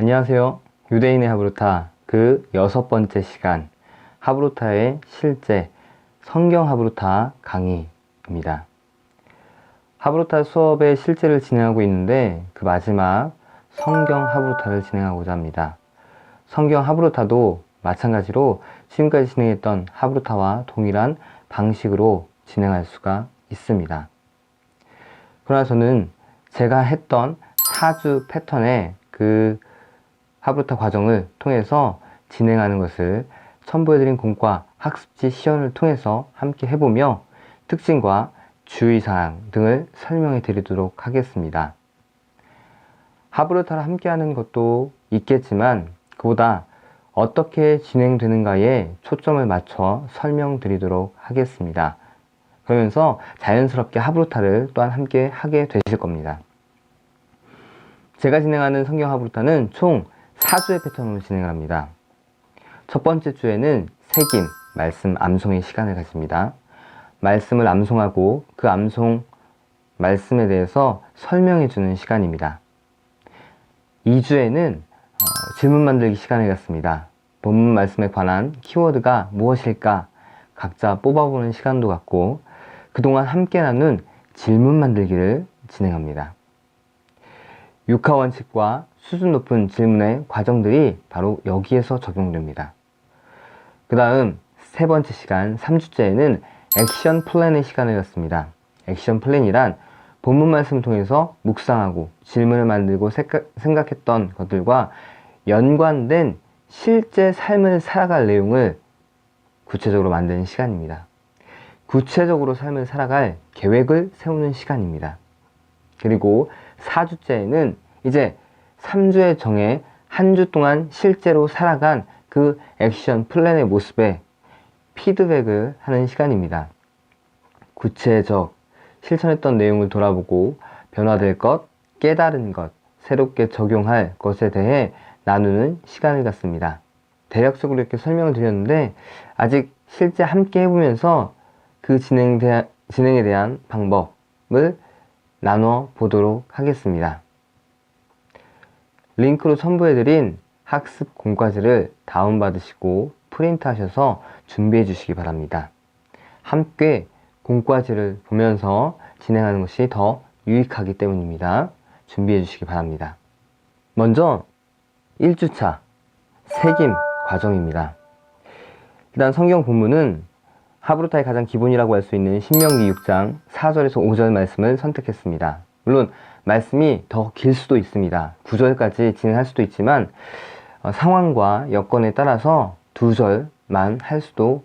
안녕하세요. 유대인의 하브루타 그 6번째 시간 하브루타의 실제 성경 하브루타 강의입니다. 하브루타 수업의 실제를 진행하고 있는데 그 마지막 성경 하브루타를 진행하고자 합니다. 성경 하브루타도 마찬가지로 지금까지 진행했던 하브루타와 동일한 방식으로 진행할 수가 있습니다. 그러나 저는 제가 했던 4주 패턴의 그 하브루타 과정을 통해서 진행하는 것을 첨부해드린 공과 학습지 시연을 통해서 함께 해보며 특징과 주의사항 등을 설명해 드리도록 하겠습니다. 하브루타를 함께하는 것도 있겠지만 그보다 어떻게 진행되는가에 초점을 맞춰 설명드리도록 하겠습니다. 그러면서 자연스럽게 하브루타를 또한 함께 하게 되실 겁니다. 제가 진행하는 성경 하브루타는 총 4주의 패턴으로 진행을 합니다. 첫 번째 주에는 새김, 말씀 암송의 시간을 가집니다. 말씀을 암송하고 그 암송 말씀에 대해서 설명해 주는 시간입니다. 2주에는 질문 만들기 시간을 갖습니다. 본문 말씀에 관한 키워드가 무엇일까 각자 뽑아보는 시간도 갖고 그동안 함께 나눈 질문 만들기를 진행합니다. 육하 원칙과 수준 높은 질문의 과정들이 바로 여기에서 적용됩니다. 그 다음 세 번째 시간 3주째에는 액션 플랜의 시간을 갖습니다. 액션 플랜이란 본문 말씀을 통해서 묵상하고 질문을 만들고 생각했던 것들과 연관된 실제 삶을 살아갈 내용을 구체적으로 만드는 시간입니다. 구체적으로 삶을 살아갈 계획을 세우는 시간입니다. 그리고 4주째에는 이제 3주에 정해 한 주 동안 실제로 살아간 그 액션 플랜의 모습에 피드백을 하는 시간입니다. 구체적, 실천했던 내용을 돌아보고 변화될 것, 깨달은 것, 새롭게 적용할 것에 대해 나누는 시간을 갖습니다. 대략적으로 이렇게 설명을 드렸는데 아직 실제 함께 해보면서 그 진행에 대한 방법을 나눠 보도록 하겠습니다. 링크로 첨부해드린 학습 공과지를 다운받으시고 프린트하셔서 준비해 주시기 바랍니다. 함께 공과지를 보면서 진행하는 것이 더 유익하기 때문입니다. 준비해 주시기 바랍니다. 먼저 1주차 새김 과정입니다. 일단 성경 본문은 하브루타의 가장 기본이라고 할 수 있는 신명기 6장 4절에서 5절 말씀을 선택했습니다. 물론 말씀이 더 길 수도 있습니다. 9절까지 진행할 수도 있지만 상황과 여건에 따라서 2절만 할 수도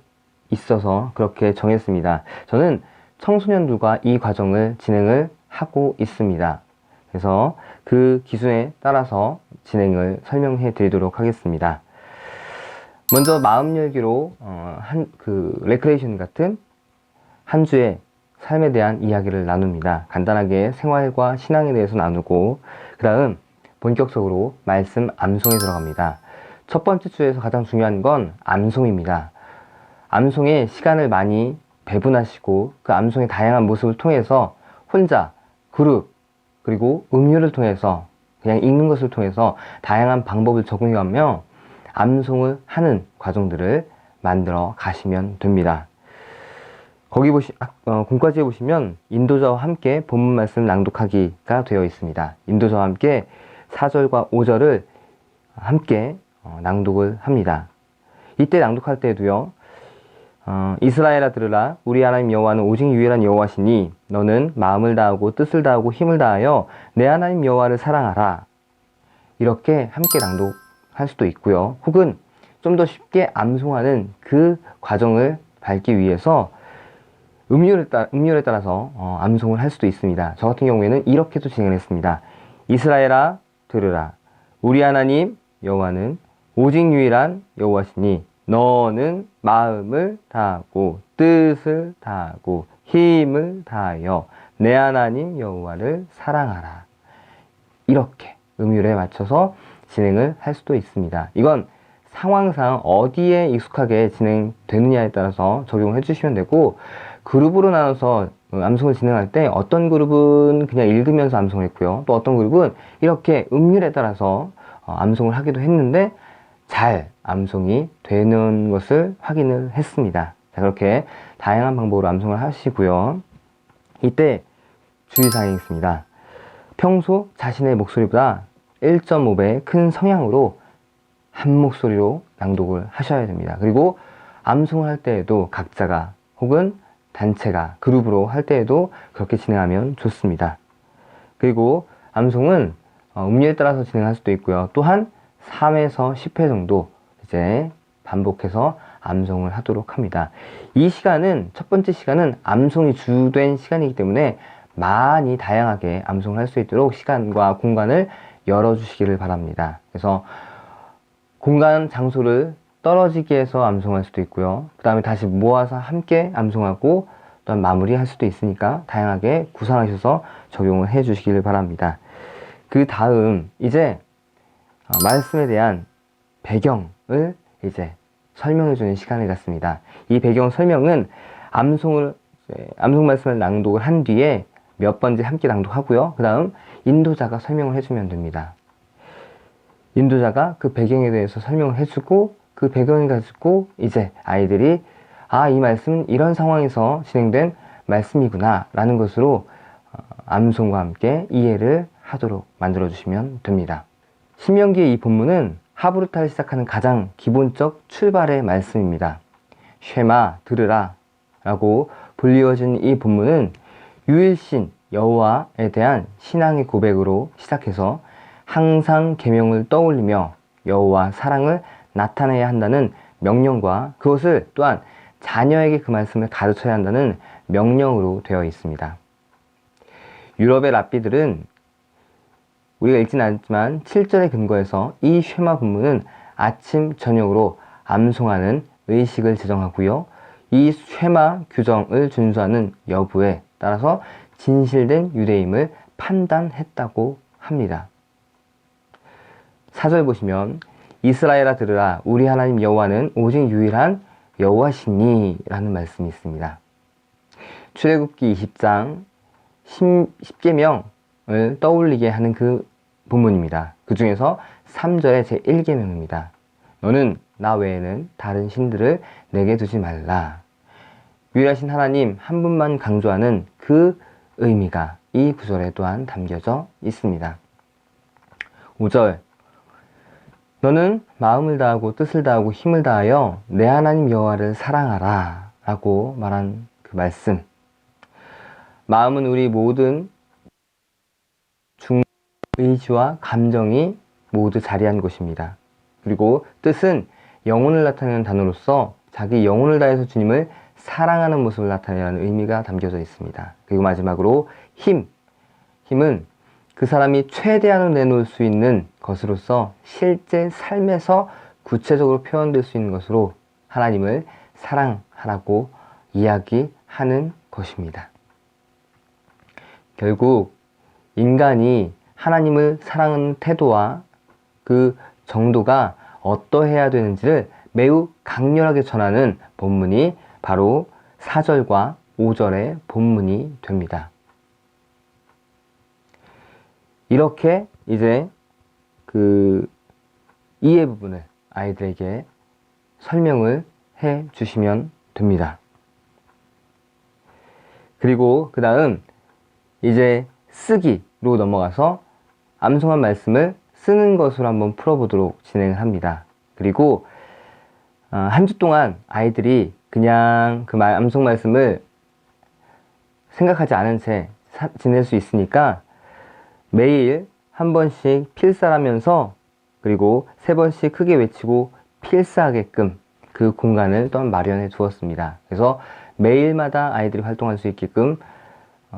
있어서 그렇게 정했습니다. 저는 청소년들과 이 과정을 진행을 하고 있습니다. 그래서 그 기준에 따라서 진행을 설명해 드리도록 하겠습니다. 먼저 마음 열기로 레크레이션 같은 한 주의 삶에 대한 이야기를 나눕니다. 간단하게 생활과 신앙에 대해서 나누고 그 다음 본격적으로 말씀 암송에 들어갑니다. 첫 번째 주에서 가장 중요한 건 암송입니다. 암송에 시간을 많이 배분하시고 그 암송의 다양한 모습을 통해서 혼자, 그룹, 그리고 음료를 통해서 그냥 읽는 것을 통해서 다양한 방법을 적용하며 암송을 하는 과정들을 만들어 가시면 됩니다. 거기 공과지에 보시면 인도자와 함께 본문 말씀 낭독하기가 되어 있습니다. 인도자와 함께 4절과 5절을 함께 낭독을 합니다. 이때 낭독할 때도요. 이스라엘아 들으라 우리 하나님 여호와는 오직 유일한 여호와시니 너는 마음을 다하고 뜻을 다하고 힘을 다하여 내 하나님 여호와를 사랑하라. 이렇게 함께 낭독할 수도 있고요. 혹은 좀 더 쉽게 암송하는 그 과정을 밟기 위해서 음률에 따라서 암송을 할 수도 있습니다. 저 같은 경우에는 이렇게도 진행을 했습니다. 이스라엘아 들으라 우리 하나님 여호와는 오직 유일한 여호와시니 너는 마음을 다하고 뜻을 다하고 힘을 다하여 내 하나님 여호와를 사랑하라. 이렇게 음율에 맞춰서 진행을 할 수도 있습니다. 이건 상황상 어디에 익숙하게 진행되느냐에 따라서 적용해 주시면 되고 그룹으로 나눠서 암송을 진행할 때 어떤 그룹은 그냥 읽으면서 암송을 했고요. 또 어떤 그룹은 이렇게 음률에 따라서 암송을 하기도 했는데 잘 암송이 되는 것을 확인을 했습니다. 자, 그렇게 다양한 방법으로 암송을 하시고요. 이때 주의사항이 있습니다. 평소 자신의 목소리보다 1.5배 큰 성량으로 한 목소리로 낭독을 하셔야 됩니다. 그리고 암송을 할 때에도 각자가 혹은 단체가 그룹으로 할 때에도 그렇게 진행하면 좋습니다. 그리고 암송은 음료에 따라서 진행할 수도 있고요. 또한 3에서 10회 정도 이제 반복해서 암송을 하도록 합니다. 이 시간은, 첫 번째 시간은 암송이 주된 시간이기 때문에 많이 다양하게 암송을 할 수 있도록 시간과 공간을 열어주시기를 바랍니다. 그래서 공간, 장소를 떨어지게 해서 암송할 수도 있고요. 그 다음에 다시 모아서 함께 암송하고 또한 마무리할 수도 있으니까 다양하게 구상하셔서 적용을 해 주시기를 바랍니다. 그 다음 이제 말씀에 대한 배경을 이제 설명해 주는 시간을 갖습니다. 이 배경 설명은 암송 말씀을 낭독을 한 뒤에 몇 번째 함께 낭독하고요. 그 다음 인도자가 설명을 해주면 됩니다. 인도자가 그 배경에 대해서 설명을 해주고 그 배경을 가지고 이제 아이들이 이 말씀은 이런 상황에서 진행된 말씀이구나 라는 것으로 암송과 함께 이해를 하도록 만들어 주시면 됩니다. 신명기의 이 본문은 하브루타를 시작하는 가장 기본적 출발의 말씀입니다. 쉐마 들으라 라고 불리워진 이 본문은 유일신 여호와에 대한 신앙의 고백으로 시작해서 항상 계명을 떠올리며 여호와 사랑을 나타내야 한다는 명령과 그것을 또한 자녀에게 그 말씀을 가르쳐야 한다는 명령으로 되어 있습니다. 유럽의 랍비들은 우리가 읽진 않았지만 7절에 근거해서 이 쉐마 본문은 아침 저녁으로 암송하는 의식을 제정하고요. 이 쉐마 규정을 준수하는 여부에 따라서 진실된 유대임을 판단했다고 합니다. 4절 보시면 이스라엘아 들으라 우리 하나님 여호와는 오직 유일한 여호와시니 라는 말씀이 있습니다. 출애굽기 20장 10계명을 떠올리게 하는 그 본문입니다. 그 중에서 3절의 제1계명입니다. 너는 나 외에는 다른 신들을 내게 두지 말라. 유일하신 하나님 한 분만 강조하는 그 의미가 이 구절에 또한 담겨져 있습니다. 5절 너는 마음을 다하고 뜻을 다하고 힘을 다하여 내 하나님 여호와를 사랑하라 라고 말한 그 말씀. 마음은 우리 모든 의지와 감정이 모두 자리한 곳입니다. 그리고 뜻은 영혼을 나타내는 단어로서 자기 영혼을 다해서 주님을 사랑하는 모습을 나타내는 의미가 담겨져 있습니다. 그리고 마지막으로 힘은 그 사람이 최대한으로 내놓을 수 있는 것으로서 실제 삶에서 구체적으로 표현될 수 있는 것으로 하나님을 사랑하라고 이야기하는 것입니다. 결국 인간이 하나님을 사랑하는 태도와 그 정도가 어떠해야 되는지를 매우 강렬하게 전하는 본문이 바로 4절과 5절의 본문이 됩니다. 이렇게 이제 그 이해 부분을 아이들에게 설명을 해 주시면 됩니다. 그리고 그 다음 이제 쓰기로 넘어가서 암송한 말씀을 쓰는 것으로 한번 풀어보도록 진행을 합니다. 그리고 한 주 동안 아이들이 그냥 그 암송 말씀을 생각하지 않은 채 지낼 수 있으니까 매일 한 번씩 필사하면서 그리고 3번씩 크게 외치고 필사하게끔 그 공간을 또한 마련해 두었습니다. 그래서 매일마다 아이들이 활동할 수 있게끔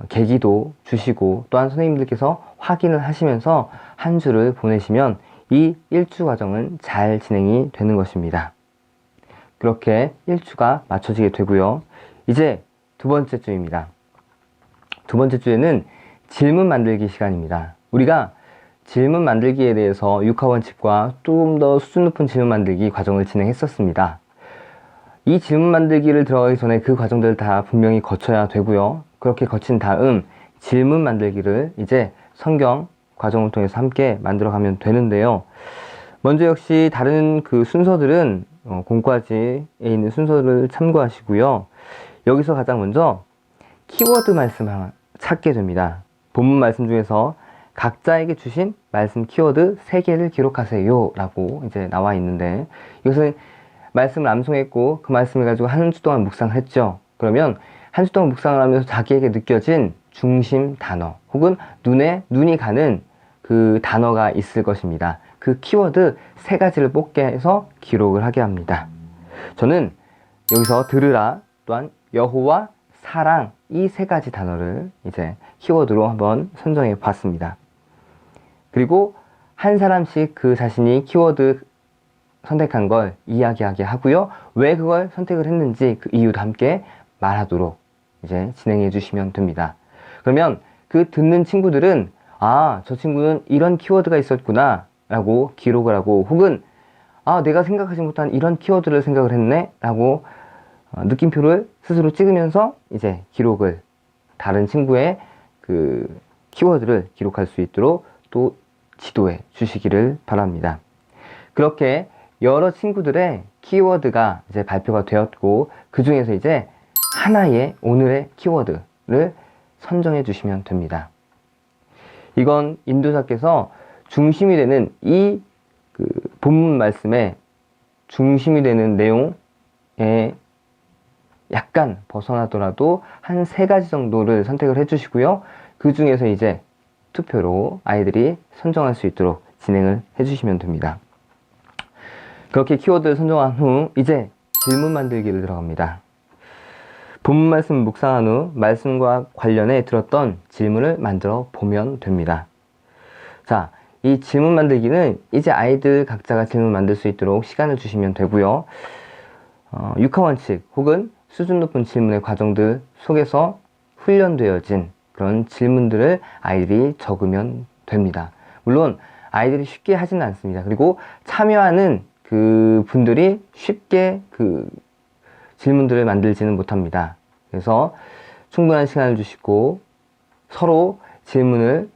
계기도 주시고 또한 선생님들께서 확인을 하시면서 한 주를 보내시면 이 1주 과정은 잘 진행이 되는 것입니다. 그렇게 1주가 맞춰지게 되고요. 이제 두 번째 주입니다. 두 번째 주에는 질문 만들기 시간입니다. 우리가 질문 만들기에 대해서 육하원칙과 조금 더 수준 높은 질문 만들기 과정을 진행했었습니다. 이 질문 만들기를 들어가기 전에 그 과정들을 다 분명히 거쳐야 되고요. 그렇게 거친 다음 질문 만들기를 이제 성경 과정을 통해서 함께 만들어가면 되는데요. 먼저 역시 다른 그 순서들은 공과지에 있는 순서를 참고하시고요. 여기서 가장 먼저 키워드 말씀을 찾게 됩니다. 본문 말씀 중에서 각자에게 주신 말씀 키워드 3개를 기록하세요 라고 이제 나와 있는데, 이것은 말씀을 암송했고 그 말씀을 가지고 한 주 동안 묵상을 했죠. 그러면 한 주 동안 묵상을 하면서 자기에게 느껴진 중심 단어 혹은 눈이 가는 그 단어가 있을 것입니다. 그 키워드 3가지를 뽑게 해서 기록을 하게 합니다. 저는 여기서 들으라, 또한 여호와, 사랑, 이 3가지 단어를 이제 키워드로 한번 선정해 봤습니다. 그리고 한 사람씩 그 자신이 키워드 선택한 걸 이야기하게 하고요. 왜 그걸 선택을 했는지 그 이유도 함께 말하도록 이제 진행해 주시면 됩니다. 그러면 그 듣는 친구들은 저 친구는 이런 키워드가 있었구나 라고 기록을 하고, 혹은 내가 생각하지 못한 이런 키워드를 생각을 했네 라고 느낌표를 스스로 찍으면서 이제 기록을, 다른 친구의 그 키워드를 기록할 수 있도록 또 지도해 주시기를 바랍니다. 그렇게 여러 친구들의 키워드가 이제 발표가 되었고, 그 중에서 이제 하나의 오늘의 키워드를 선정해 주시면 됩니다. 이건 인도자께서 중심이 되는 이 그 본문 말씀의 중심이 되는 내용에 약간 벗어나더라도 한 3가지 정도를 선택을 해 주시고요. 그 중에서 이제 투표로 아이들이 선정할 수 있도록 진행을 해 주시면 됩니다. 그렇게 키워드를 선정한 후 이제 질문 만들기를 들어갑니다. 본문 말씀 묵상한 후 말씀과 관련해 들었던 질문을 만들어 보면 됩니다. 자, 이 질문 만들기는 이제 아이들 각자가 질문 만들 수 있도록 시간을 주시면 되고요. 육하원칙 혹은 수준 높은 질문의 과정들 속에서 훈련되어진 그런 질문들을 아이들이 적으면 됩니다. 물론 아이들이 쉽게 하지는 않습니다. 그리고 참여하는 그 분들이 쉽게 그 질문들을 만들지는 못합니다. 그래서 충분한 시간을 주시고 서로 질문을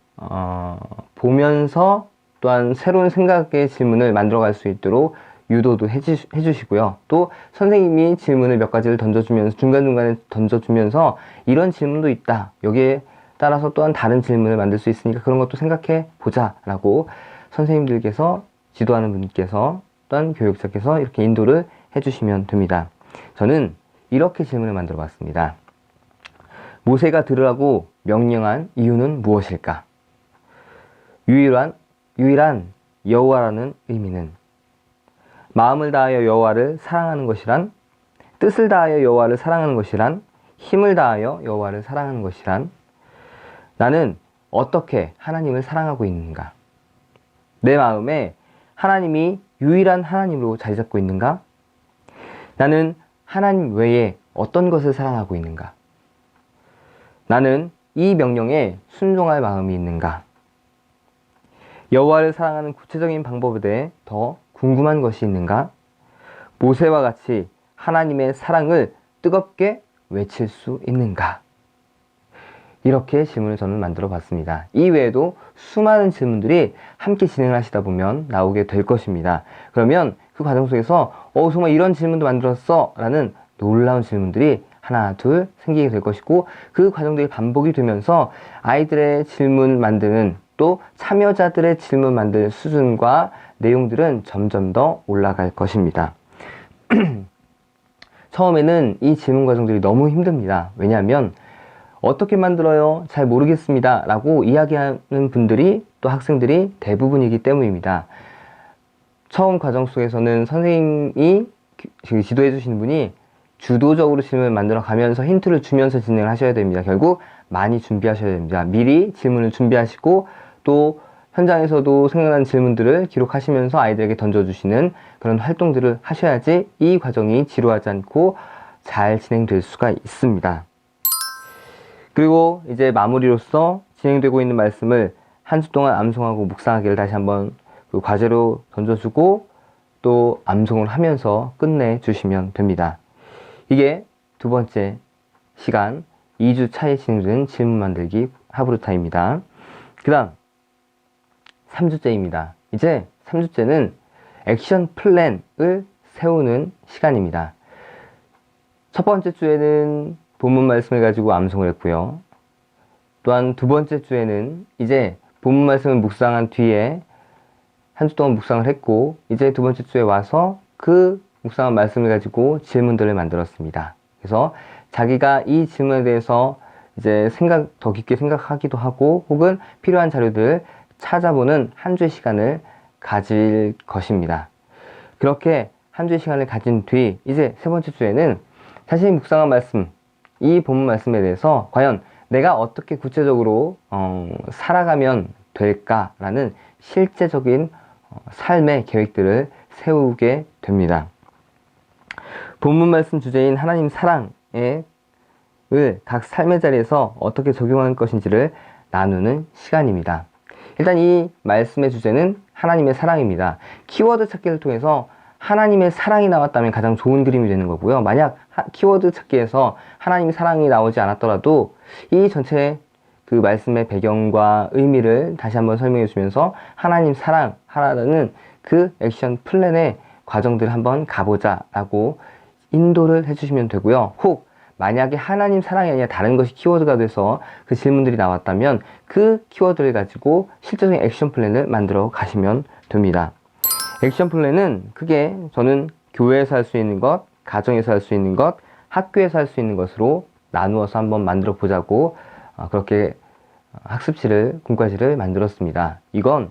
보면서 또한 새로운 생각의 질문을 만들어갈 수 있도록 유도도 해주시고요. 또 선생님이 질문을 몇 가지를 던져주면서 중간중간에 던져주면서 이런 질문도 있다, 여기에 따라서 또한 다른 질문을 만들 수 있으니까 그런 것도 생각해 보자 라고 선생님들께서, 지도하는 분께서 또한 교육자께서 이렇게 인도를 해주시면 됩니다. 저는 이렇게 질문을 만들어 봤습니다. 모세가 들으라고 명령한 이유는 무엇일까? 유일한 여호와라는 의미는 마음을 다하여 여호와를 사랑하는 것이란, 뜻을 다하여 여호와를 사랑하는 것이란, 힘을 다하여 여호와를 사랑하는 것이란, 나는 어떻게 하나님을 사랑하고 있는가? 내 마음에 하나님이 유일한 하나님으로 자리 잡고 있는가? 나는 하나님 외에 어떤 것을 사랑하고 있는가? 나는 이 명령에 순종할 마음이 있는가? 여호와를 사랑하는 구체적인 방법에 대해 더 궁금한 것이 있는가? 모세와 같이 하나님의 사랑을 뜨겁게 외칠 수 있는가? 이렇게 질문을 저는 만들어 봤습니다. 이 외에도 수많은 질문들이 함께 진행을 하시다 보면 나오게 될 것입니다. 그러면 그 과정 속에서 정말 이런 질문도 만들었어 라는 놀라운 질문들이 하나 둘 생기게 될 것이고, 그 과정들이 반복이 되면서 아이들의 질문 만드는, 또 참여자들의 질문 만드는 수준과 내용들은 점점 더 올라갈 것입니다. 처음에는 이 질문 과정들이 너무 힘듭니다. 왜냐하면 어떻게 만들어요? 잘 모르겠습니다 라고 이야기하는 분들이, 또 학생들이 대부분이기 때문입니다. 처음 과정 속에서는 선생님이 지도해 주시는 분이 주도적으로 질문을 만들어 가면서 힌트를 주면서 진행을 하셔야 됩니다. 결국 많이 준비하셔야 됩니다. 미리 질문을 준비하시고 또 현장에서도 생각나는 질문들을 기록하시면서 아이들에게 던져주시는 그런 활동들을 하셔야지 이 과정이 지루하지 않고 잘 진행될 수가 있습니다. 그리고 이제 마무리로서 진행되고 있는 말씀을 한 주 동안 암송하고 묵상하기를 다시 한번 그 과제로 던져주고 또 암송을 하면서 끝내주시면 됩니다. 이게 두 번째 시간 2주 차에 진행되는 질문 만들기 하브루타입니다. 그 다음 3주째입니다. 이제 3주째는 액션 플랜을 세우는 시간입니다. 첫 번째 주에는 본문 말씀을 가지고 암송을 했고요. 또한 두 번째 주에는 이제 본문 말씀을 묵상한 뒤에 한 주 동안 묵상을 했고, 이제 두 번째 주에 와서 그 묵상한 말씀을 가지고 질문들을 만들었습니다. 그래서 자기가 이 질문에 대해서 이제 더 깊게 생각하기도 하고, 혹은 필요한 자료들을 찾아보는 한 주의 시간을 가질 것입니다. 그렇게 한 주의 시간을 가진 뒤, 이제 세 번째 주에는 자신이 묵상한 말씀, 이 본문 말씀에 대해서 과연 내가 어떻게 구체적으로 살아가면 될까라는 실제적인 삶의 계획들을 세우게 됩니다. 본문 말씀 주제인 하나님 사랑을 각 삶의 자리에서 어떻게 적용하는 것인지를 나누는 시간입니다. 일단 이 말씀의 주제는 하나님의 사랑입니다. 키워드 찾기를 통해서 하나님의 사랑이 나왔다면 가장 좋은 그림이 되는 거고요. 만약 키워드 찾기에서 하나님의 사랑이 나오지 않았더라도 이 전체 그 말씀의 배경과 의미를 다시 한번 설명해 주면서 하나님 사랑하라는 그 액션 플랜의 과정들을 한번 가보자 라고 인도를 해주시면 되고요. 혹 만약에 하나님 사랑이 아니라 다른 것이 키워드가 돼서 그 질문들이 나왔다면 그 키워드를 가지고 실제적인 액션 플랜을 만들어 가시면 됩니다. 액션 플랜은 크게 저는 교회에서 할 수 있는 것, 가정에서 할 수 있는 것, 학교에서 할 수 있는 것으로 나누어서 한번 만들어 보자고 그렇게 학습지를, 공과지를 만들었습니다. 이건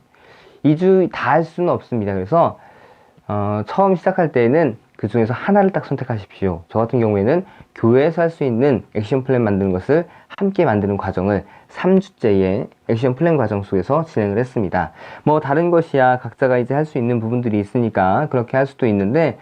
2주 다 할 수는 없습니다. 그래서 처음 시작할 때에는 그 중에서 하나를 딱 선택하십시오. 저 같은 경우에는 교회에서 할 수 있는 액션 플랜 만드는 것을 함께 만드는 과정을 3주째의 액션 플랜 과정 속에서 진행을 했습니다. 뭐 다른 것이야 각자가 이제 할 수 있는 부분들이 있으니까 그렇게 할 수도 있는데,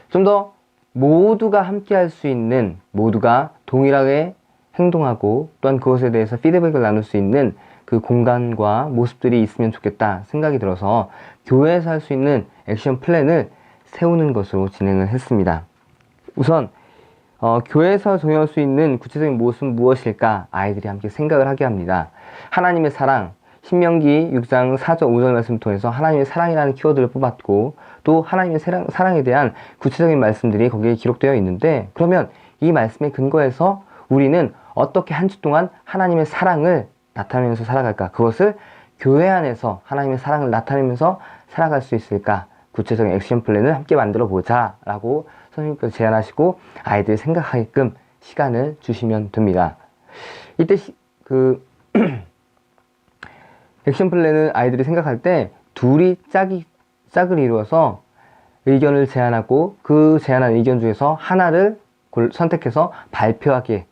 좀 더 모두가 함께 할 수 있는, 모두가 동일하게 행동하고 또한 그것에 대해서 피드백을 나눌 수 있는 그 공간과 모습들이 있으면 좋겠다 생각이 들어서 교회에서 할 수 있는 액션 플랜을 세우는 것으로 진행을 했습니다. 우선 교회에서 적용할 수 있는 구체적인 모습은 무엇일까 아이들이 함께 생각을 하게 합니다. 하나님의 사랑, 신명기 6장 4절 5절 말씀을 통해서 하나님의 사랑이라는 키워드를 뽑았고, 또 하나님의 사랑에 대한 구체적인 말씀들이 거기에 기록되어 있는데, 그러면 이 말씀에 근거해서 우리는 어떻게 한 주 동안 하나님의 사랑을 나타내면서 살아갈까? 그것을 교회 안에서 하나님의 사랑을 나타내면서 살아갈 수 있을까? 구체적인 액션 플랜을 함께 만들어 보자 라고 선생님께서 제안하시고 아이들이 생각하게끔 시간을 주시면 됩니다. 이때 액션 플랜은 아이들이 생각할 때 둘이 짝을 이루어서 의견을 제안하고 그 제안한 의견 중에서 하나를 선택해서 발표하게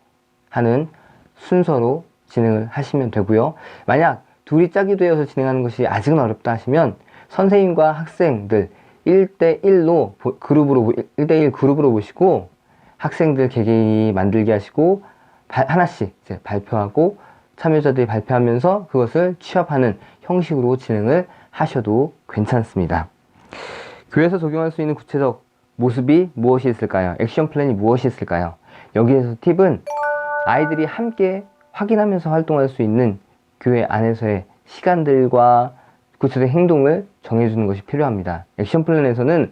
하는 순서로 진행을 하시면 되고요. 만약 둘이 짝이 되어서 진행하는 것이 아직은 어렵다 하시면 선생님과 학생들 1대1 그룹으로 보시고 학생들 개개인이 만들게 하시고 하나씩 이제 발표하고 참여자들이 발표하면서 그것을 취합하는 형식으로 진행을 하셔도 괜찮습니다. 교회에서 적용할 수 있는 구체적 모습이 무엇이 있을까요? 액션 플랜이 무엇이 있을까요? 여기에서 팁은 아이들이 함께 확인하면서 활동할 수 있는 교회 안에서의 시간들과 구체적인 행동을 정해주는 것이 필요합니다. 액션 플랜에서는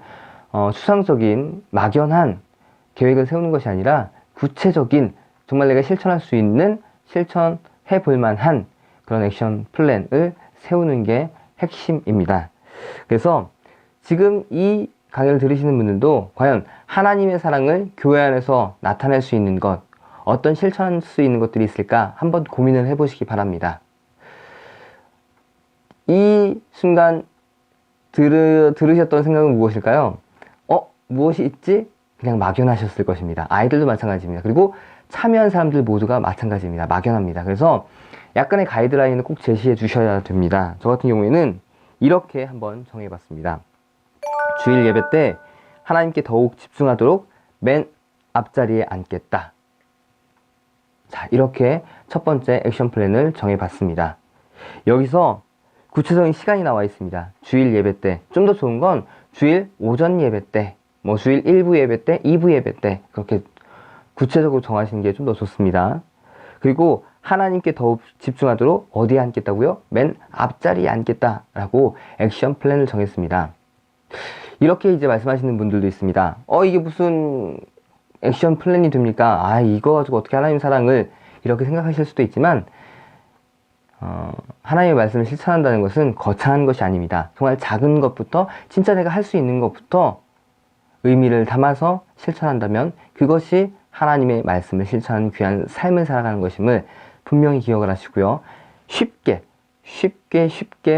추상적인 막연한 계획을 세우는 것이 아니라 구체적인 정말 내가 실천할 수 있는, 실천해 볼 만한 그런 액션 플랜을 세우는 게 핵심입니다. 그래서 지금 이 강의를 들으시는 분들도 과연 하나님의 사랑을 교회 안에서 나타낼 수 있는 것, 어떤 실천할 수 있는 것들이 있을까 한번 고민을 해보시기 바랍니다. 이 순간 들으셨던 생각은 무엇일까요? 무엇이 있지? 그냥 막연하셨을 것입니다. 아이들도 마찬가지입니다. 그리고 참여한 사람들 모두가 마찬가지입니다. 막연합니다. 그래서 약간의 가이드라인을 꼭 제시해 주셔야 됩니다. 저 같은 경우에는 이렇게 한번 정해봤습니다. 주일 예배 때 하나님께 더욱 집중하도록 맨 앞자리에 앉겠다. 자, 이렇게 첫 번째 액션 플랜을 정해봤습니다. 여기서 구체적인 시간이 나와 있습니다. 주일 예배 때. 좀 더 좋은 건 주일 오전 예배 때, 주일 1부 예배 때, 2부 예배 때 그렇게 구체적으로 정하시는 게 좀 더 좋습니다. 그리고 하나님께 더욱 집중하도록 어디에 앉겠다고요? 맨 앞자리에 앉겠다라고 액션 플랜을 정했습니다. 이렇게 이제 말씀하시는 분들도 있습니다. 이게 무슨 액션 플랜이 됩니까? 이거 가지고 어떻게 하나님 사랑을 이렇게 생각하실 수도 있지만 하나님의 말씀을 실천한다는 것은 거창한 것이 아닙니다. 정말 작은 것부터 진짜 내가 할 수 있는 것부터 의미를 담아서 실천한다면 그것이 하나님의 말씀을 실천하는 귀한 삶을 살아가는 것임을 분명히 기억을 하시고요. 쉽게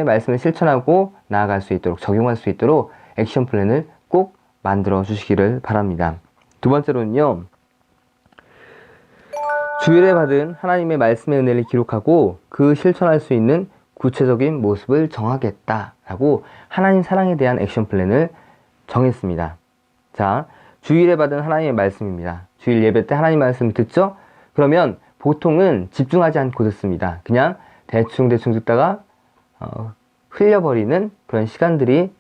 말씀을 실천하고 나아갈 수 있도록, 적용할 수 있도록 액션 플랜을 꼭 만들어 주시기를 바랍니다. 두 번째로는요, 주일에 받은 하나님의 말씀의 은혜를 기록하고 그 실천할 수 있는 구체적인 모습을 정하겠다라고 하나님 사랑에 대한 액션 플랜을 정했습니다. 자, 주일에 받은 하나님의 말씀입니다. 주일 예배 때 하나님 말씀을 듣죠? 그러면 보통은 집중하지 않고 듣습니다. 그냥 대충 듣다가 흘려버리는 그런 시간들이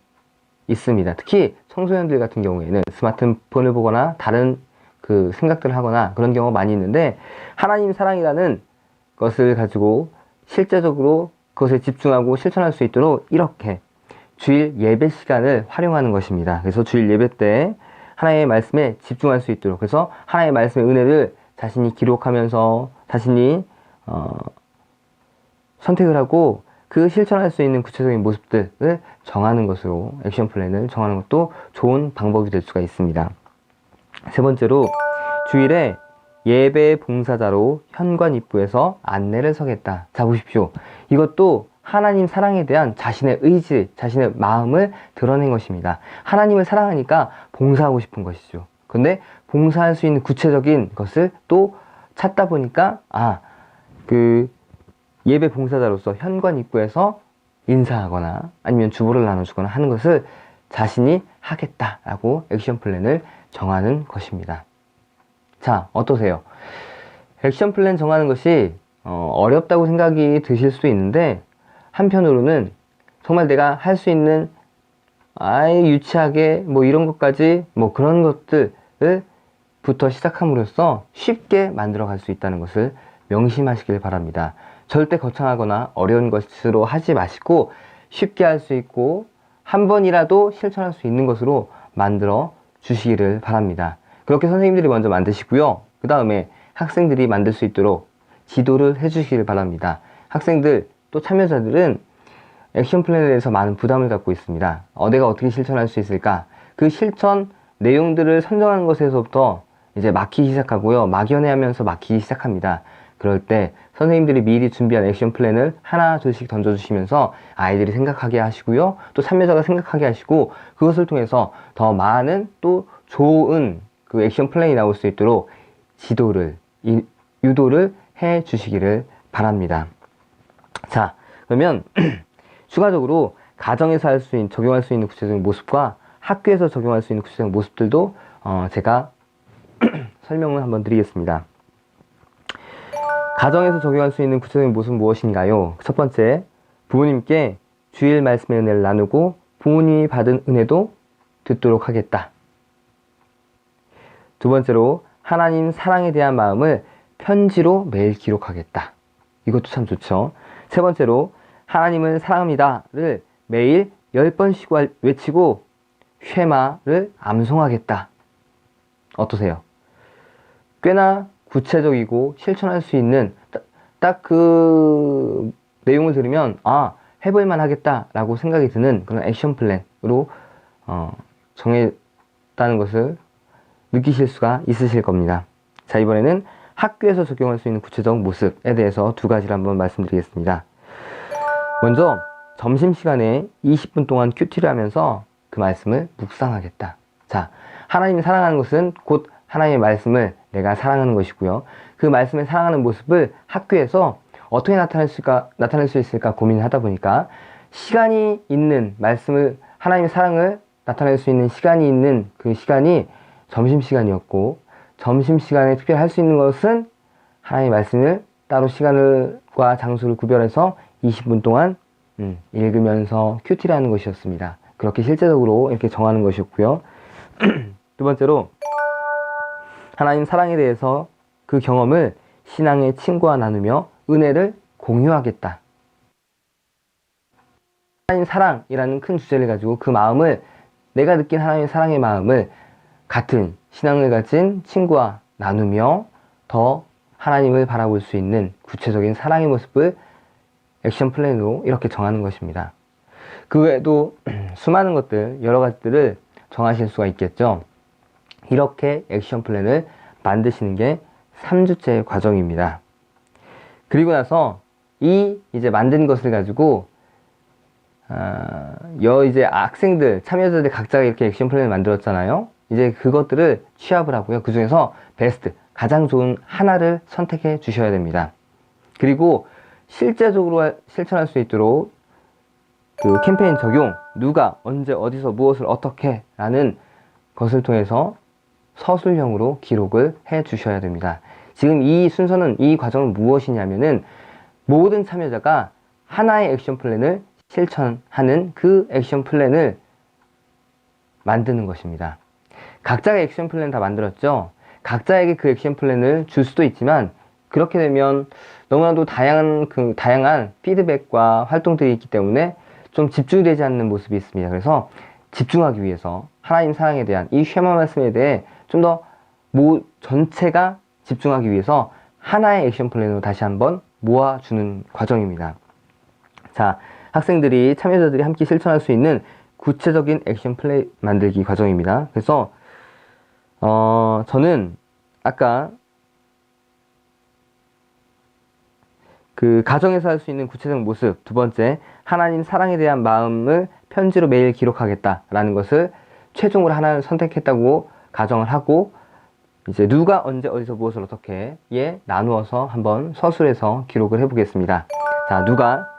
있습니다. 특히 청소년들 같은 경우에는 스마트폰을 보거나 다른 그 생각들을 하거나 그런 경우가 많이 있는데, 하나님 사랑이라는 것을 가지고 실제적으로 그것에 집중하고 실천할 수 있도록 이렇게 주일 예배 시간을 활용하는 것입니다. 그래서 주일 예배 때 하나님의 말씀에 집중할 수 있도록, 그래서 하나님의 말씀의 은혜를 자신이 기록하면서 자신이 선택을 하고 그 실천할 수 있는 구체적인 모습들을 정하는 것으로 액션 플랜을 정하는 것도 좋은 방법이 될 수가 있습니다. 세 번째로, 주일에 예배 봉사자로 현관 입구에서 안내를 서겠다. 자, 보십시오. 이것도 하나님 사랑에 대한 자신의 의지, 자신의 마음을 드러낸 것입니다. 하나님을 사랑하니까 봉사하고 싶은 것이죠. 근데 봉사할 수 있는 구체적인 것을 또 찾다 보니까 그 예배 봉사자로서 현관 입구에서 인사하거나 아니면 주보를 나눠주거나 하는 것을 자신이 하겠다라고 액션 플랜을 정하는 것입니다. 자, 어떠세요? 액션 플랜 정하는 것이 어렵다고 생각이 드실 수도 있는데, 한편으로는 정말 내가 할 수 있는 유치하게 이런 것까지 그런 것들을 부터 시작함으로써 쉽게 만들어 갈 수 있다는 것을 명심하시길 바랍니다. 절대 거창하거나 어려운 것으로 하지 마시고 쉽게 할 수 있고 한 번이라도 실천할 수 있는 것으로 만들어 주시기를 바랍니다. 그렇게 선생님들이 먼저 만드시고요. 그 다음에 학생들이 만들 수 있도록 지도를 해주시기를 바랍니다. 학생들 또 참여자들은 액션 플랜에 대해서 많은 부담을 갖고 있습니다. 내가 어떻게 실천할 수 있을까? 그 실천 내용들을 선정하는 것에서부터 이제 막히기 시작하고요. 막연해하면서 막히기 시작합니다. 그럴 때 선생님들이 미리 준비한 액션 플랜을 하나 둘씩 던져주시면서 아이들이 생각하게 하시고요. 또 참여자가 생각하게 하시고, 그것을 통해서 더 많은 또 좋은 그 액션 플랜이 나올 수 있도록 지도를, 유도를 해 주시기를 바랍니다. 자, 그러면 추가적으로 가정에서 적용할 수 있는 구체적인 모습과 학교에서 적용할 수 있는 구체적인 모습들도 제가 설명을 한번 드리겠습니다. 가정에서 적용할 수 있는 구체적인 모습은 무엇인가요? 첫 번째, 부모님께 주일 말씀의 은혜를 나누고 부모님이 받은 은혜도 듣도록 하겠다. 두 번째로, 하나님 사랑에 대한 마음을 편지로 매일 기록하겠다. 이것도 참 좋죠. 세 번째로, 하나님을 사랑합니다를 매일 10번씩 외치고 쉐마를 암송하겠다. 어떠세요? 꽤나 구체적이고 실천할 수 있는 딱 그 내용을 들으면 해볼만 하겠다라고 생각이 드는 그런 액션 플랜으로 정했다는 것을 느끼실 수가 있으실 겁니다. 자, 이번에는 학교에서 적용할 수 있는 구체적 모습에 대해서 두 가지를 한번 말씀드리겠습니다. 먼저 점심시간에 20분 동안 큐티를 하면서 그 말씀을 묵상하겠다. 자, 하나님을 사랑하는 것은 곧 하나님의 말씀을 내가 사랑하는 것이고요. 그 말씀을 사랑하는 모습을 학교에서 어떻게 나타낼 수 있을까 고민을 하다 보니까, 시간이 있는 말씀을, 하나님의 사랑을 나타낼 수 있는 시간이 있는 그 시간이 점심시간이었고, 점심시간에 특별히 할 수 있는 것은 하나님의 말씀을 따로 시간과 장소를 구별해서 20분 동안 읽으면서 큐티를 하는 것이었습니다. 그렇게 실제적으로 이렇게 정하는 것이었고요. 두 번째로, 하나님 사랑에 대해서 그 경험을 신앙의 친구와 나누며 은혜를 공유하겠다. 하나님 사랑이라는 큰 주제를 가지고 그 마음을, 내가 느낀 하나님의 사랑의 마음을 같은 신앙을 가진 친구와 나누며 더 하나님을 바라볼 수 있는 구체적인 사랑의 모습을 액션 플랜으로 이렇게 정하는 것입니다. 그 외에도 수많은 것들, 여러 가지들을 정하실 수가 있겠죠. 이렇게 액션 플랜을 만드시는 게 3주째 과정입니다. 그리고 나서 이제 만든 것을 가지고 이제 학생들, 참여자들 각자가 이렇게 액션 플랜을 만들었잖아요. 이제 그것들을 취합을 하고요. 그 중에서 베스트, 가장 좋은 하나를 선택해 주셔야 됩니다. 그리고 실제적으로 실천할 수 있도록 그 캠페인 적용, 누가, 언제, 어디서, 무엇을, 어떻게 라는 것을 통해서 서술형으로 기록을 해 주셔야 됩니다. 지금 이 순서는, 이 과정은 무엇이냐면은 모든 참여자가 하나의 액션 플랜을 실천하는 그 액션 플랜을 만드는 것입니다. 각자가 액션 플랜 다 만들었죠? 각자에게 그 액션 플랜을 줄 수도 있지만, 그렇게 되면 너무나도 다양한 피드백과 활동들이 있기 때문에 좀 집중되지 않는 모습이 있습니다. 그래서 집중하기 위해서 하나님 사랑에 대한 이 쉐마 말씀에 대해 좀 더 전체가 집중하기 위해서 하나의 액션 플랜으로 다시 한번 모아주는 과정입니다. 자, 학생들이, 참여자들이 함께 실천할 수 있는 구체적인 액션 플랜 만들기 과정입니다. 그래서 저는 아까 그 가정에서 할 수 있는 구체적 모습, 두 번째, 하나님 사랑에 대한 마음을 편지로 매일 기록하겠다라는 것을 최종으로 하나를 선택했다고 가정을 하고, 이제 누가, 언제, 어디서, 무엇을, 어떻게 나누어서 한번 서술해서 기록을 해보겠습니다. 자, 누가,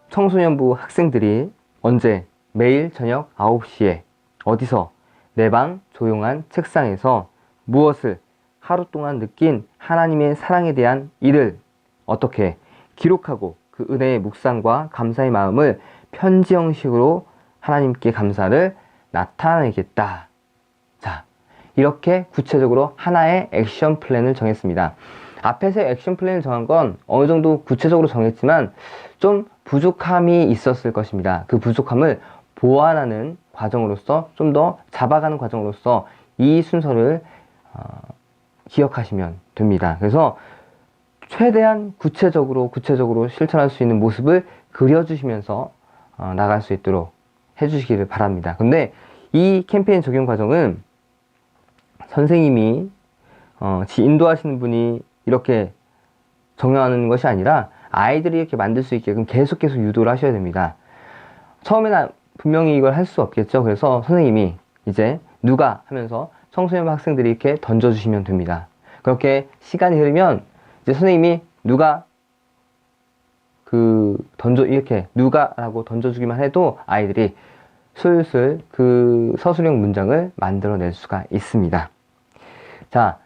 청소년부 학생들이 언제, 매일 저녁 9시에 어디서, 내 방 조용한 책상에서 무엇을, 하루 동안 느낀 하나님의 사랑에 대한 일을 어떻게 기록하고 그 은혜의 묵상과 감사의 마음을 편지 형식으로 하나님께 감사를 나타내겠다. 자, 이렇게 구체적으로 하나의 액션 플랜을 정했습니다. 앞에서 액션 플랜을 정한 건 어느 정도 구체적으로 정했지만 좀 부족함이 있었을 것입니다. 그 부족함을 보완하는 과정으로서, 좀 더 잡아가는 과정으로서 이 순서를 기억하시면 됩니다. 그래서 최대한 구체적으로 실천할 수 있는 모습을 그려주시면서 나갈 수 있도록 해주시기를 바랍니다. 근데 이 캠페인 적용 과정은 선생님이 인도하시는 분이 이렇게 정하는 것이 아니라 아이들이 이렇게 만들 수 있게끔 계속 유도를 하셔야 됩니다. 처음에는 분명히 이걸 할 수 없겠죠. 그래서 선생님이 이제 누가 하면서 청소년 학생들이 이렇게 던져주시면 됩니다. 그렇게 시간이 흐르면 이제 선생님이 누가 이렇게 누가라고 던져주기만 해도 아이들이 슬슬 그 서술형 문장을 만들어낼 수가 있습니다. 자,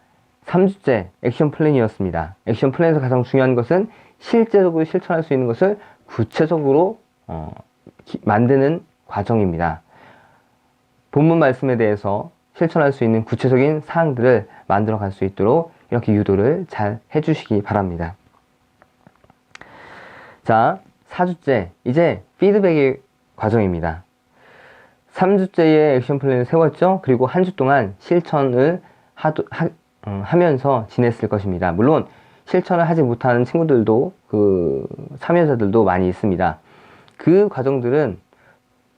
3주째 액션 플랜이었습니다. 액션 플랜에서 가장 중요한 것은 실제적으로 실천할 수 있는 것을 구체적으로 만드는 과정입니다. 본문 말씀에 대해서 실천할 수 있는 구체적인 사항들을 만들어 갈 수 있도록 이렇게 유도를 잘 해주시기 바랍니다. 자, 4주째, 이제 피드백의 과정입니다. 3주째의 액션 플랜을 세웠죠? 그리고 한 주 동안 실천을 하면서 지냈을 것입니다. 물론 실천을 하지 못하는 친구들도, 참여자들도 많이 있습니다. 그 과정들은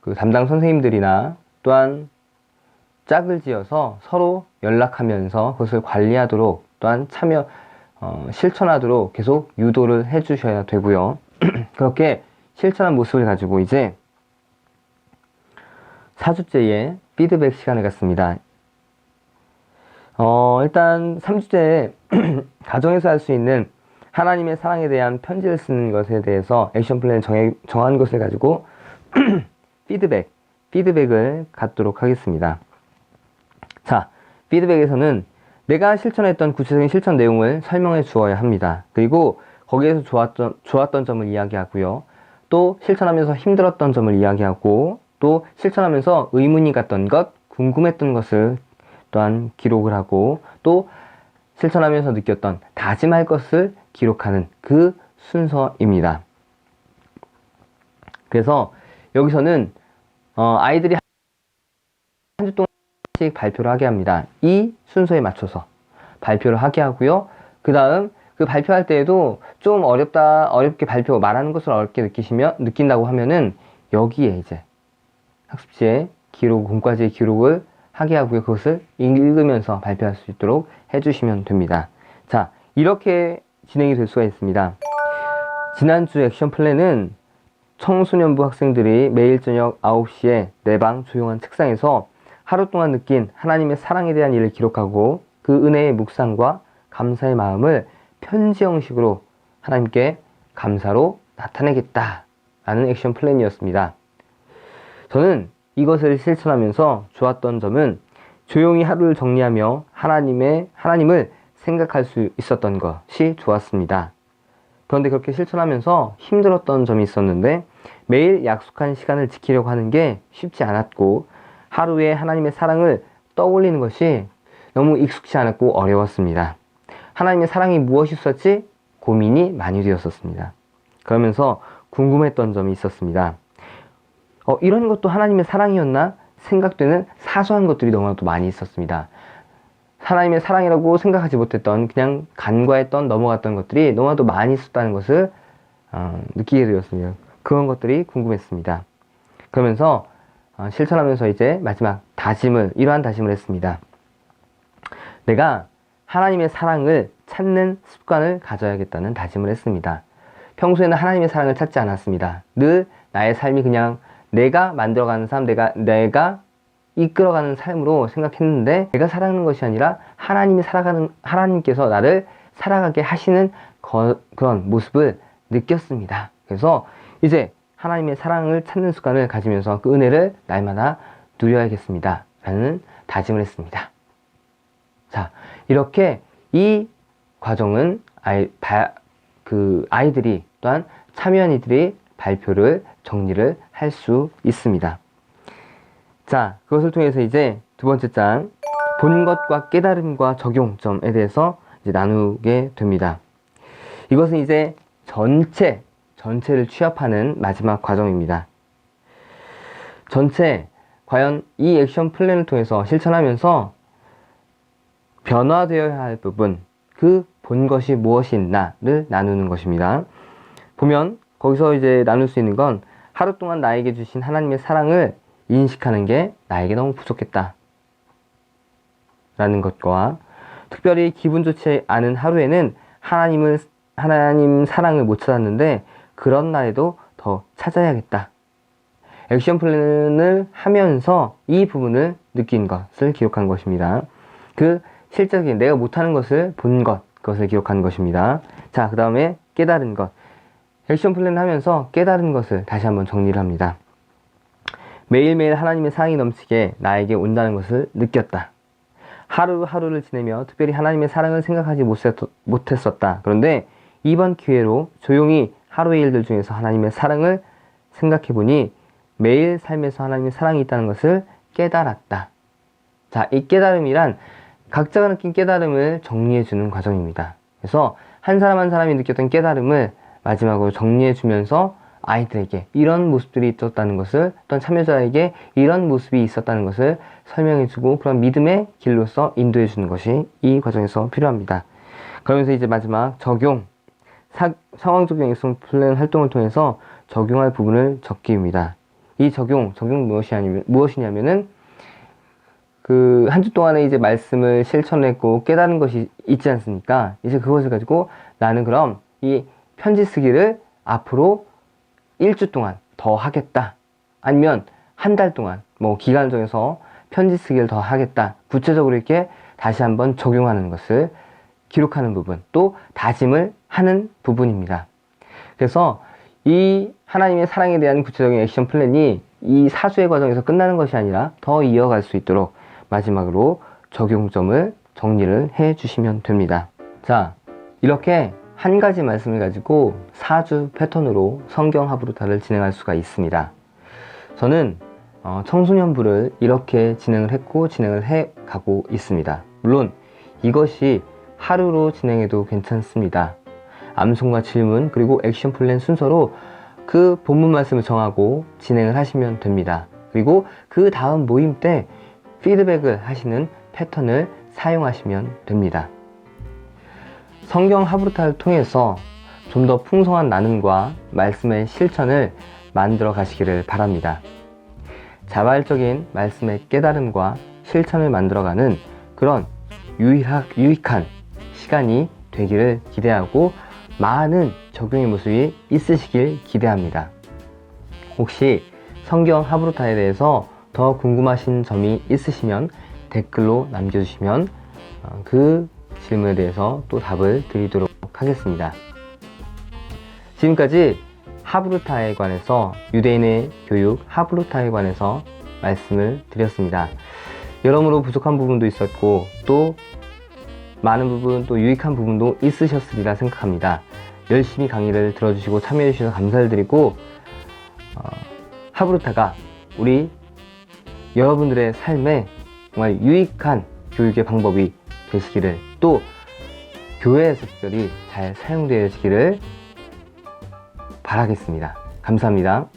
그 담당 선생님들이나 또한 짝을 지어서 서로 연락하면서 그것을 관리하도록, 또한 실천하도록 계속 유도를 해주셔야 되고요. 그렇게 실천한 모습을 가지고 이제 4주째의 피드백 시간을 갖습니다. 일단 3주째 가정에서 할 수 있는 하나님의 사랑에 대한 편지를 쓰는 것에 대해서 액션 플랜을 정한 것을 가지고 피드백을 갖도록 하겠습니다. 자, 피드백에서는 내가 실천했던 구체적인 실천 내용을 설명해 주어야 합니다. 그리고 거기에서 좋았던 점을 이야기하고요. 또 실천하면서 힘들었던 점을 이야기하고, 또 실천하면서 의문이 갔던 것, 궁금했던 것을 또한 기록을 하고, 또 실천하면서 느꼈던 다짐할 것을 기록하는 그 순서입니다. 그래서 여기서는 아이들이 한 주 동안씩 발표를 하게 합니다. 이 순서에 맞춰서 발표를 하게 하고요. 그 다음 그 발표할 때에도 좀 어렵게 말하는 것을 어렵게 느낀다고 하면은 여기에 이제 학습지에 공과지의 기록을 하게 하고요. 그것을 읽으면서 발표할 수 있도록 해주시면 됩니다. 자, 이렇게 진행이 될 수가 있습니다. 지난주 액션 플랜은 청소년부 학생들이 매일 저녁 9시에 내 방 조용한 책상에서 하루 동안 느낀 하나님의 사랑에 대한 일을 기록하고 그 은혜의 묵상과 감사의 마음을 편지 형식으로 하나님께 감사로 나타내겠다 라는 액션 플랜이었습니다. 저는 이것을 실천하면서 좋았던 점은 조용히 하루를 정리하며 하나님을 생각할 수 있었던 것이 좋았습니다. 그런데 그렇게 실천하면서 힘들었던 점이 있었는데 매일 약속한 시간을 지키려고 하는 게 쉽지 않았고 하루에 하나님의 사랑을 떠올리는 것이 너무 익숙치 않았고 어려웠습니다. 하나님의 사랑이 무엇이었을지 고민이 많이 되었었습니다. 그러면서 궁금했던 점이 있었습니다. 이런 것도 하나님의 사랑이었나 생각되는 사소한 것들이 너무나도 많이 있었습니다. 하나님의 사랑이라고 생각하지 못했던 그냥 간과했던 넘어갔던 것들이 너무나도 많이 있었다는 것을 느끼게 되었습니다. 그런 것들이 궁금했습니다. 그러면서 실천하면서 이제 마지막 이러한 다짐을 했습니다. 내가 하나님의 사랑을 찾는 습관을 가져야겠다는 다짐을 했습니다. 평소에는 하나님의 사랑을 찾지 않았습니다. 늘 나의 삶이 그냥 내가 만들어가는 삶, 내가 이끌어가는 삶으로 생각했는데 내가 살아가는 것이 아니라 하나님께서 나를 살아가게 하시는 그런 모습을 느꼈습니다. 그래서 이제 하나님의 사랑을 찾는 습관을 가지면서 그 은혜를 날마다 누려야겠습니다. 라는 다짐을 했습니다. 자, 이렇게 이 과정은 아이들이 또한 참여한 이들이 발표를 정리를 할 수 있습니다. 자, 그것을 통해서 이제 두 번째 장 본 것과 깨달음과 적용점에 대해서 이제 나누게 됩니다. 이것은 이제 전체를 취합하는 마지막 과정입니다. 과연 이 액션 플랜을 통해서 실천하면서 변화되어야 할 부분, 그 본 것이 무엇이 있나를 나누는 것입니다. 보면 거기서 이제 나눌 수 있는 건 하루 동안 나에게 주신 하나님의 사랑을 인식하는 게 나에게 너무 부족했다 라는 것과 특별히 기분 좋지 않은 하루에는 하나님 사랑을 못 찾았는데 그런 날에도 더 찾아야겠다. 액션 플랜을 하면서 이 부분을 느낀 것을 기록한 것입니다. 그 실적인 내가 못하는 것을 본 그것을 기록한 것입니다. 자, 그 다음에 깨달은 것. 액션 플랜을 하면서 깨달은 것을 다시 한번 정리를 합니다. 매일매일 하나님의 사랑이 넘치게 나에게 온다는 것을 느꼈다. 하루하루를 지내며 특별히 하나님의 사랑을 생각하지 못했었다. 그런데 이번 기회로 조용히 하루의 일들 중에서 하나님의 사랑을 생각해보니 매일 삶에서 하나님의 사랑이 있다는 것을 깨달았다. 자, 이 깨달음이란 각자가 느낀 깨달음을 정리해주는 과정입니다. 그래서 한 사람 한 사람이 느꼈던 깨달음을 마지막으로 정리해주면서 아이들에게 이런 모습들이 있었다는 것을, 또한 참여자에게 이런 모습이 있었다는 것을 설명해주고 그런 믿음의 길로서 인도해주는 것이 이 과정에서 필요합니다. 그러면서 이제 마지막 상황 적용 액션 플랜 활동을 통해서 적용할 부분을 적기입니다. 이 적용 무엇이냐면은 한 주 동안에 이제 말씀을 실천했고 깨달은 것이 있지 않습니까? 이제 그것을 가지고 나는 그럼 이 편지 쓰기를 앞으로 1주 동안 더 하겠다. 아니면 한 달 동안 기간 정해서 편지 쓰기를 더 하겠다. 구체적으로 이렇게 다시 한번 적용하는 것을 기록하는 부분, 또 다짐을 하는 부분입니다. 그래서 이 하나님의 사랑에 대한 구체적인 액션 플랜이 이 사수의 과정에서 끝나는 것이 아니라 더 이어갈 수 있도록 마지막으로 적용점을 정리를 해 주시면 됩니다. 자, 이렇게 한 가지 말씀을 가지고 4주 패턴으로 성경 하브루타를 진행할 수가 있습니다. 저는 청소년부를 이렇게 진행을 했고 진행을 해 가고 있습니다. 물론 이것이 하루로 진행해도 괜찮습니다. 암송과 질문 그리고 액션 플랜 순서로 그 본문 말씀을 정하고 진행을 하시면 됩니다. 그리고 그 다음 모임 때 피드백을 하시는 패턴을 사용하시면 됩니다. 성경 하브루타를 통해서 좀 더 풍성한 나눔과 말씀의 실천을 만들어 가시기를 바랍니다. 자발적인 말씀의 깨달음과 실천을 만들어가는 그런 유익한 시간이 되기를 기대하고 많은 적용의 모습이 있으시길 기대합니다. 혹시 성경 하브루타에 대해서 더 궁금하신 점이 있으시면 댓글로 남겨주시면 그 질문에 대해서 또 답을 드리도록 하겠습니다. 지금까지 하브루타에 관해서 유대인의 교육 하브루타에 관해서 말씀을 드렸습니다. 여러모로 부족한 부분도 있었고 또 많은 부분 또 유익한 부분도 있으셨으리라 생각합니다. 열심히 강의를 들어주시고 참여해 주셔서 감사를 드리고 하브루타가 우리 여러분들의 삶에 정말 유익한 교육의 방법이 되시기를 또 교회에서 특별히 잘 사용되어지기를 바라겠습니다. 감사합니다.